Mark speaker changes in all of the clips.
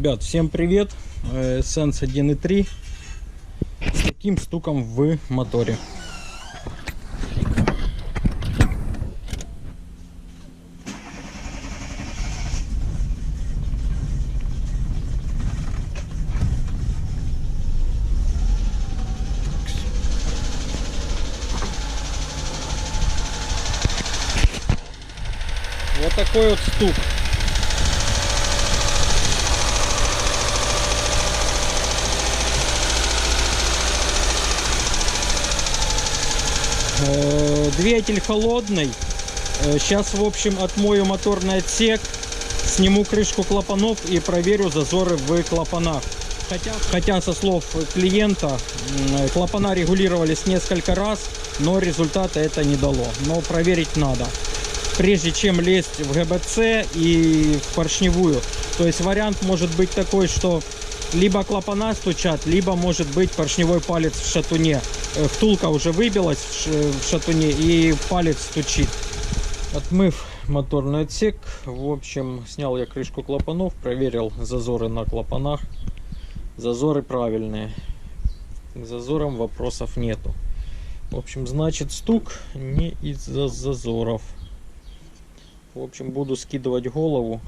Speaker 1: Ребят, всем привет! Sense 1.3 с таким стуком в моторе. Вот такой вот стук. Двигатель холодный. Сейчас, в общем, отмою моторный отсек, сниму крышку клапанов и проверю зазоры в клапанах. Хотя со слов клиента, клапана регулировались несколько раз, но результата это не дало. Но проверить надо, прежде чем лезть в ГБЦ и в поршневую. То есть вариант может быть такой, что либо клапана стучат, либо может быть поршневой палец в шатуне. Втулка уже выбилась в шатуне и палец стучит. Отмыв моторный отсек, в общем, снял я крышку клапанов, проверил зазоры на клапанах. Зазоры правильные. К зазорам вопросов нету. В общем, значит, стук не из-за зазоров. В общем, буду скидывать голову.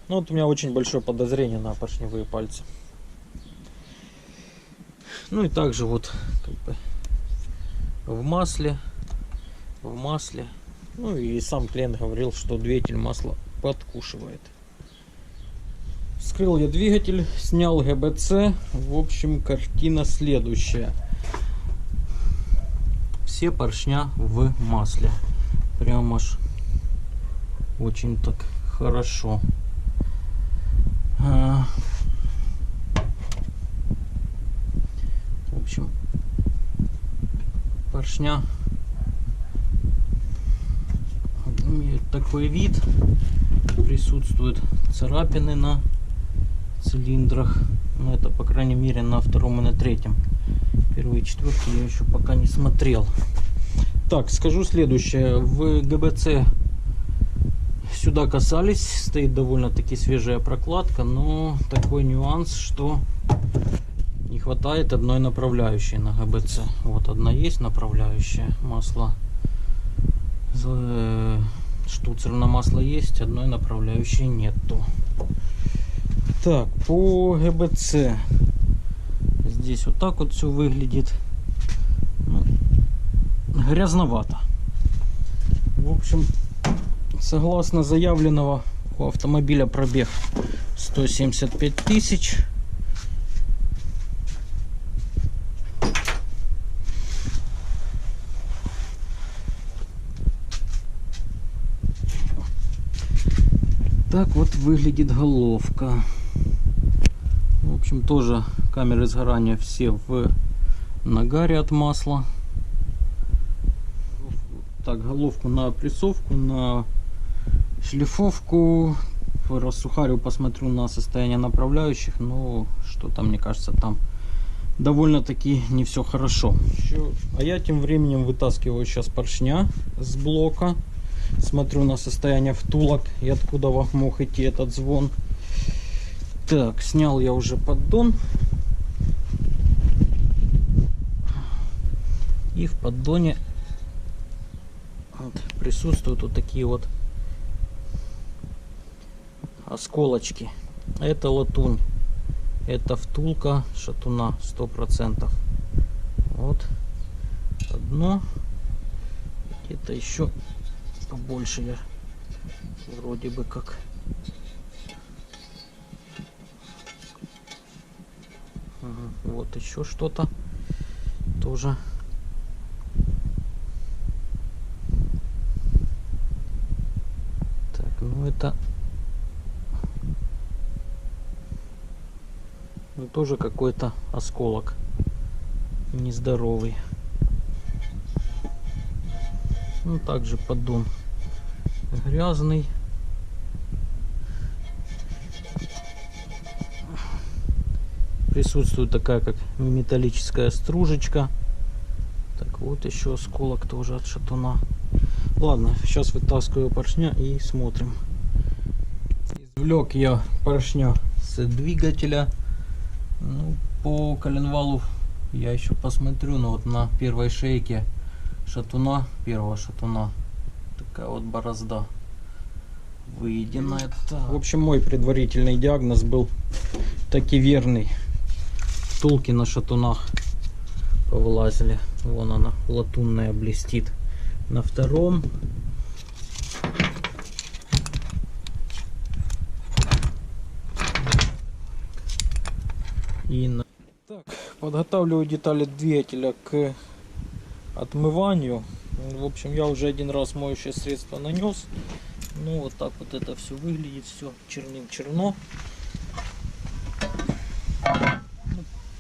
Speaker 1: Ну, вот у меня очень большое подозрение на поршневые пальцы. Ну и также вот как бы в масле. Ну и сам клиент говорил, что двигатель масло подкушивает. Вскрыл я двигатель, снял ГБЦ. В общем, картина следующая. Все поршня в масле. Прям аж очень так хорошо. В общем, поршня имеют такой вид. Присутствуют царапины на цилиндрах. Но это, по крайней мере, на втором и на третьем. Первые четверки я еще пока не смотрел. Так, скажу следующее. В ГБЦ сюда касались, стоит довольно-таки свежая прокладка, но такой нюанс, что не хватает одной направляющей на ГБЦ. Вот одна есть направляющая, масло, штуцер на масло есть, одной направляющей нету. Так, по ГБЦ здесь вот так вот все выглядит. Ну, грязновато. В общем, согласно заявленного, у автомобиля пробег 175 тысяч. Так вот выглядит головка. В общем, тоже камеры сгорания все в нагаре от масла. Так, головку на опрессовку, на шлифовку. Рассухарю, посмотрю на состояние направляющих. Но что-то, мне кажется, там довольно-таки не все хорошо. А я тем временем вытаскиваю сейчас поршня с блока. Смотрю на состояние втулок и откуда мог идти этот звон. Так, снял я уже поддон. И в поддоне вот присутствуют вот такие вот осколочки. Это латунь. Это втулка шатуна 100%. Вот одно. Это еще побольше я вроде бы как. Вот еще что-то тоже. Так, ну это тоже какой-то осколок нездоровый. Ну, также поддон грязный. Присутствует такая как металлическая стружечка. Так, вот еще осколок тоже от шатуна. Ладно, сейчас вытаскиваю поршня и смотрим. Извлек я поршня с с двигателя. Ну, по коленвалу я еще посмотрю, но вот на первой шейке шатуна, первого шатуна, такая вот борозда выеденная. В общем, мой предварительный диагноз был таки верный. Втулки на шатунах повылазили. Вон она, латунная, блестит. На втором и на... Так, подготавливаю детали двигателя к отмыванию. В общем, я уже один раз моющее средство нанес. Ну, вот так вот это все выглядит. Все черным-черно.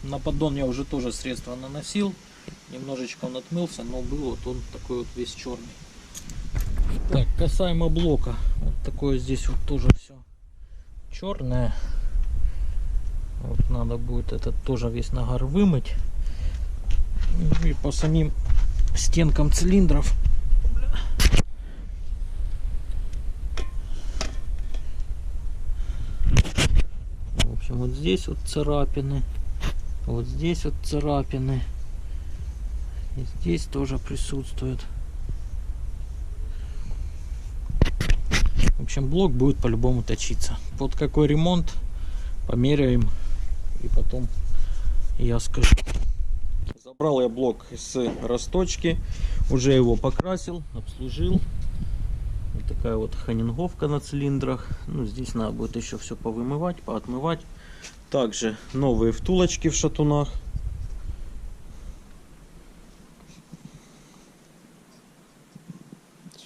Speaker 1: На поддон я уже тоже средство наносил. Немножечко он отмылся, но был вот он такой вот весь черный. Так, касаемо блока. Вот такое здесь вот тоже все черное. Вот надо будет этот тоже весь нагар вымыть. И по самим стенкам цилиндров. В общем, вот здесь вот царапины. Вот здесь вот царапины. И здесь тоже присутствует. В общем, блок будет по-любому точиться. Под какой ремонт померяем и потом я скажу. Забрал я блок с росточки, уже его покрасил, обслужил. Вот такая вот ханинговка на цилиндрах. Ну, здесь надо будет еще все повымывать, поотмывать. Также новые втулочки в шатунах.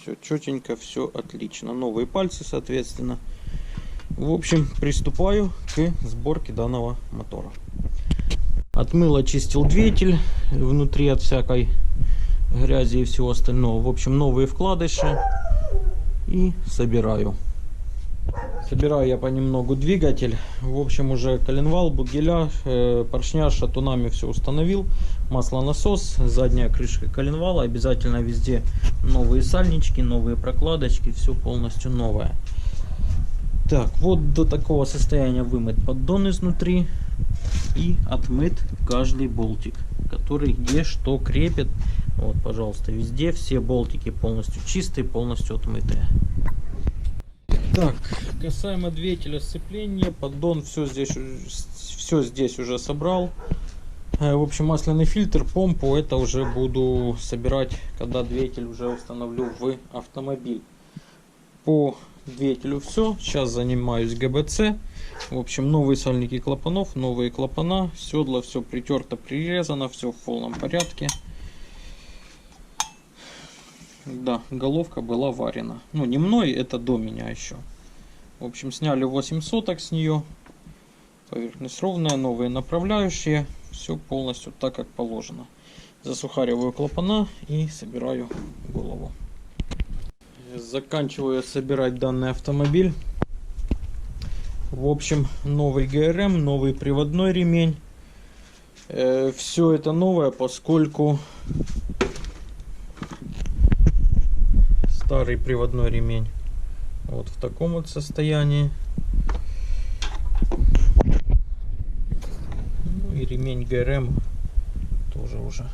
Speaker 1: Все четенько, все отлично. Новые пальцы, соответственно. В общем, приступаю к сборке данного мотора. Отмыл, очистил двигатель внутри от всякой грязи и всего остального. В общем, новые вкладыши и собираю. Собираю я понемногу двигатель. В общем, уже коленвал, бугеля, поршня с шатунами все установил. Маслонасос, задняя крышка коленвала. Обязательно везде новые сальнички, новые прокладочки. Все полностью новое. Так, вот до такого состояния вымыт поддон изнутри. И отмыт каждый болтик, который где что крепит. Вот, пожалуйста, везде все болтики полностью чистые, полностью отмытые. Так, касаемо двигателя сцепления, поддон все здесь уже собрал. В общем, масляный фильтр, помпу, это уже буду собирать, когда двигатель уже установлю в автомобиль. По двигателю все. Сейчас занимаюсь ГБЦ. В общем, новые сальники клапанов, новые клапана, седла, все притерто, прирезано, все в полном порядке. Да, головка была варена. Ну, не мной, это до меня еще. В общем, сняли 8 соток с нее. Поверхность ровная, новые направляющие. Все полностью так, как положено. Засухариваю клапана и собираю голову. Заканчиваю собирать данный автомобиль. В общем, новый ГРМ, новый приводной ремень. Все это новое, поскольку старый приводной ремень вот в таком вот состоянии. Ну и ремень ГРМ тоже уже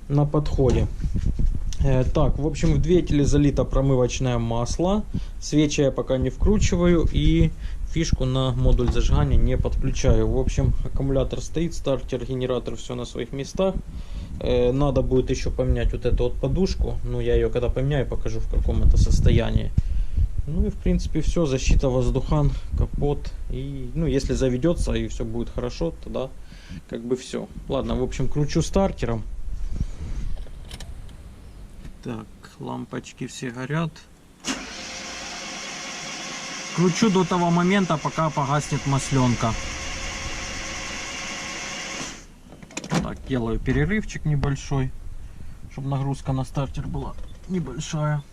Speaker 1: на подходе. Так, в общем, в двигателе залито промывочное масло. Свечи я пока не вкручиваю и фишку на модуль зажигания не подключаю. В общем, аккумулятор стоит, стартер, генератор, все на своих местах. Надо будет еще поменять вот эту вот подушку. Ну, я ее когда поменяю, покажу, в каком это состоянии. Ну и в принципе все. Защита, воздухан, капот. И, ну, если заведется и все будет хорошо, тогда как бы все. Ладно, в общем, кручу стартером. Так, лампочки все горят. Кручу до того момента, пока погаснет масленка. Так, делаю перерывчик небольшой, чтобы нагрузка на стартер была небольшая.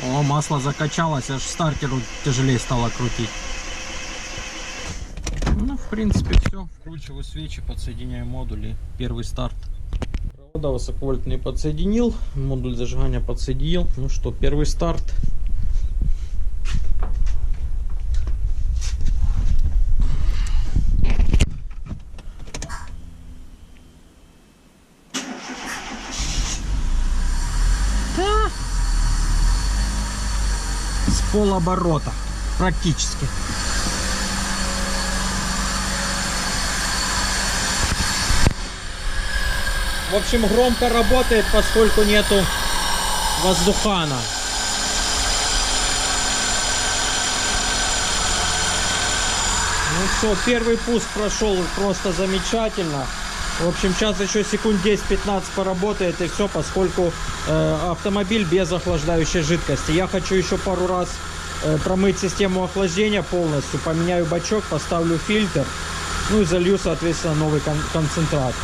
Speaker 1: О, масло закачалось, аж стартеру тяжелее стало крутить. Ну, в в принципе, все. Вкручиваю свечи, подсоединяю модули. Первый старт. Провода высоковольтные подсоединил. Модуль зажигания подсоединил. Ну что, первый старт. С полоборота. Практически. В общем, громко работает, поскольку нету воздухана. Ну все, первый пуск прошел просто замечательно. В общем, сейчас еще секунд 10-15 поработает и все, поскольку автомобиль без охлаждающей жидкости. Я хочу еще пару раз промыть систему охлаждения полностью, поменяю бачок, поставлю фильтр, ну и залью, соответственно, новый концентрат.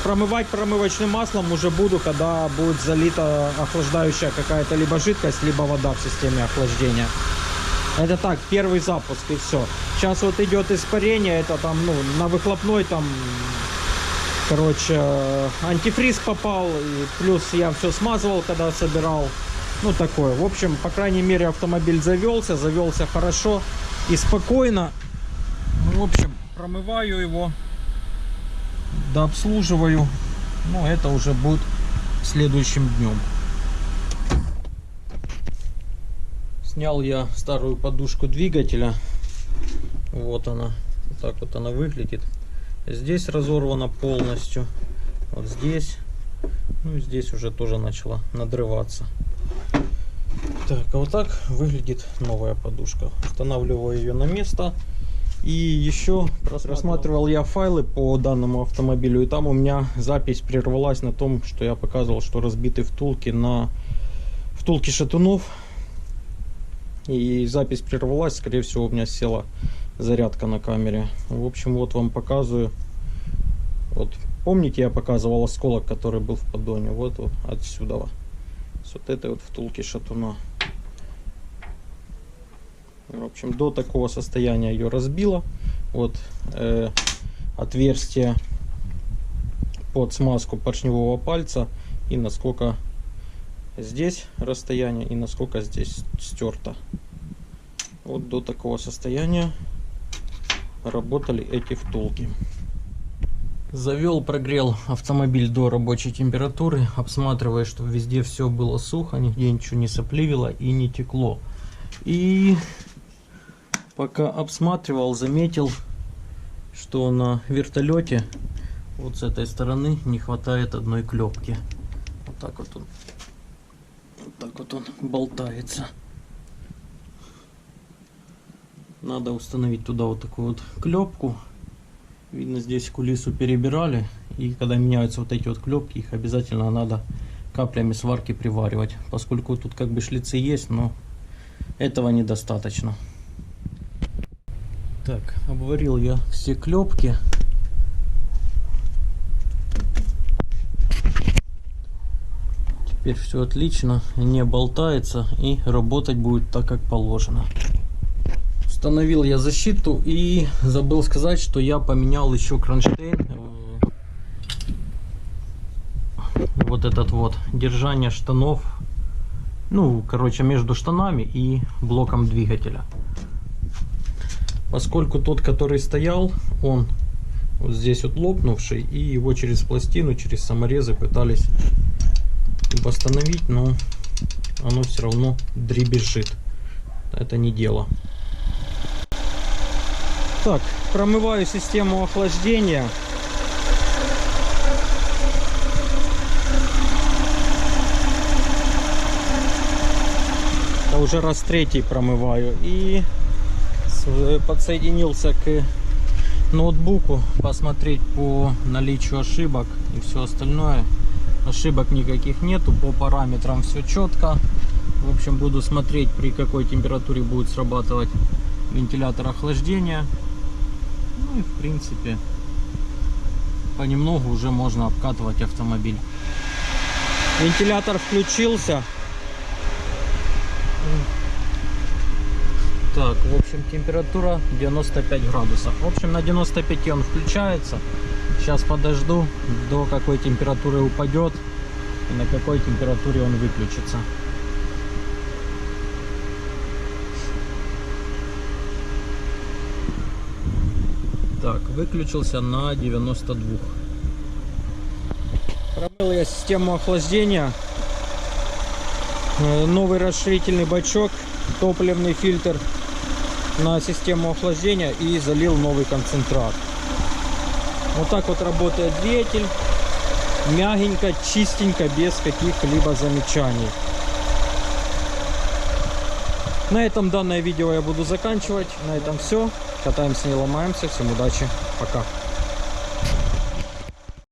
Speaker 1: Промывать промывочным маслом уже буду, когда будет залита охлаждающая какая-то либо жидкость, либо вода в системе охлаждения. Это так, первый запуск и все. Сейчас вот идет испарение, это там, ну, на выхлопной там, короче, антифриз попал, и плюс я все смазывал, когда собирал. Ну, такое. В общем, по крайней мере, автомобиль завелся хорошо и спокойно. Ну, в общем, промываю его, дообслуживаю. Ну, это уже будет следующим днем. Снял я старую подушку двигателя. Вот она. Вот так вот она выглядит. Здесь разорвана полностью. Вот здесь. Ну и здесь уже тоже начала надрываться. Так, а вот так выглядит новая подушка. Устанавливаю ее на место. И еще просматривал я файлы по данному автомобилю, и там у меня запись прервалась на том, что я показывал, что разбиты втулки шатунов. И запись прервалась, скорее всего, у меня села зарядка на камере. В общем, вот вам показываю. Вот помните, я показывал осколок, который был в поддоне? Вот отсюда. С вот этой вот втулки шатуна. В общем, до такого состояния ее разбило. Вот отверстие под смазку поршневого пальца, и насколько здесь расстояние, и насколько здесь стерто. Вот до такого состояния работали эти втулки. Завел, прогрел автомобиль до рабочей температуры, обсматривая, чтобы везде все было сухо, нигде ничего не сопливило и не текло. И пока обсматривал, заметил, что на вертолете вот с этой стороны не хватает одной клепки. Вот так вот он болтается. Надо установить туда вот такую вот клепку. Видно, здесь кулису перебирали, и когда меняются вот эти вот клепки, их обязательно надо каплями сварки приваривать, поскольку тут как бы шлицы есть, но этого недостаточно. Так, обварил я все клепки. Теперь все отлично, не болтается и работать будет так, как положено. Установил я защиту, и забыл сказать, что я поменял еще кронштейн. Вот этот вот, держание штанов, ну, короче, между штанами и блоком двигателя. Поскольку тот, который стоял, он вот здесь вот лопнувший, и его через пластину, через саморезы пытались восстановить, но оно все равно дребезжит. Это не дело. Так, промываю систему охлаждения. Это уже раз третий промываю. И подсоединился к ноутбуку посмотреть по наличию ошибок и все остальное. Ошибок никаких нету, по параметрам все четко. В общем, буду смотреть, при какой температуре будет срабатывать вентилятор охлаждения. Ну и в принципе понемногу уже можно обкатывать автомобиль. Вентилятор включился. Так, в общем, температура 95 градусов. В общем, на 95 он включается. Сейчас подожду, до какой температуры упадет и на какой температуре он выключится. Так, выключился на 92. Промыл я систему охлаждения. Новый расширительный бачок, топливный фильтр на систему охлаждения и залил новый концентрат. Вот так вот работает двигатель. Мягенько, чистенько, без каких-либо замечаний. На этом данное видео я буду заканчивать. На этом все. Катаемся, не ломаемся. Всем удачи. Пока.